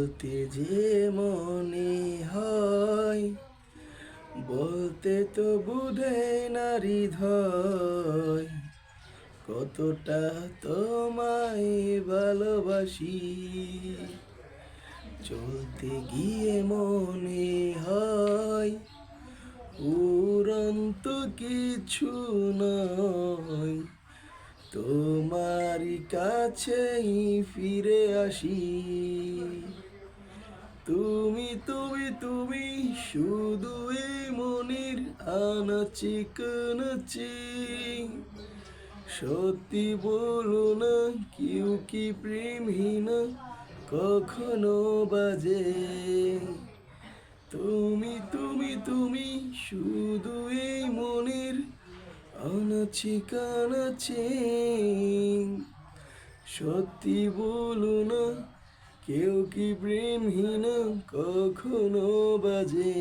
বলতে যে মনে হয়, বলতে তো বুঝে না হৃদয়, কতটা তোমায় ভালোবাসি। চলতে গিয়ে মনে হয় উড়ন্ত কিছু নয়, তোমারই কাছেই ফিরে আসি। তুমি তুমি তুমি শুধু এই মনের আনাচে কানাচে, সত্যি বলো না কেউ কি প্রেমহীনা কখনো বাজে। তুমি তুমি তুমি শুধু এই মনের আনাচে কানাচে, সত্যি বলো না কেউ কি প্রেমহীনা কখনো বাজে।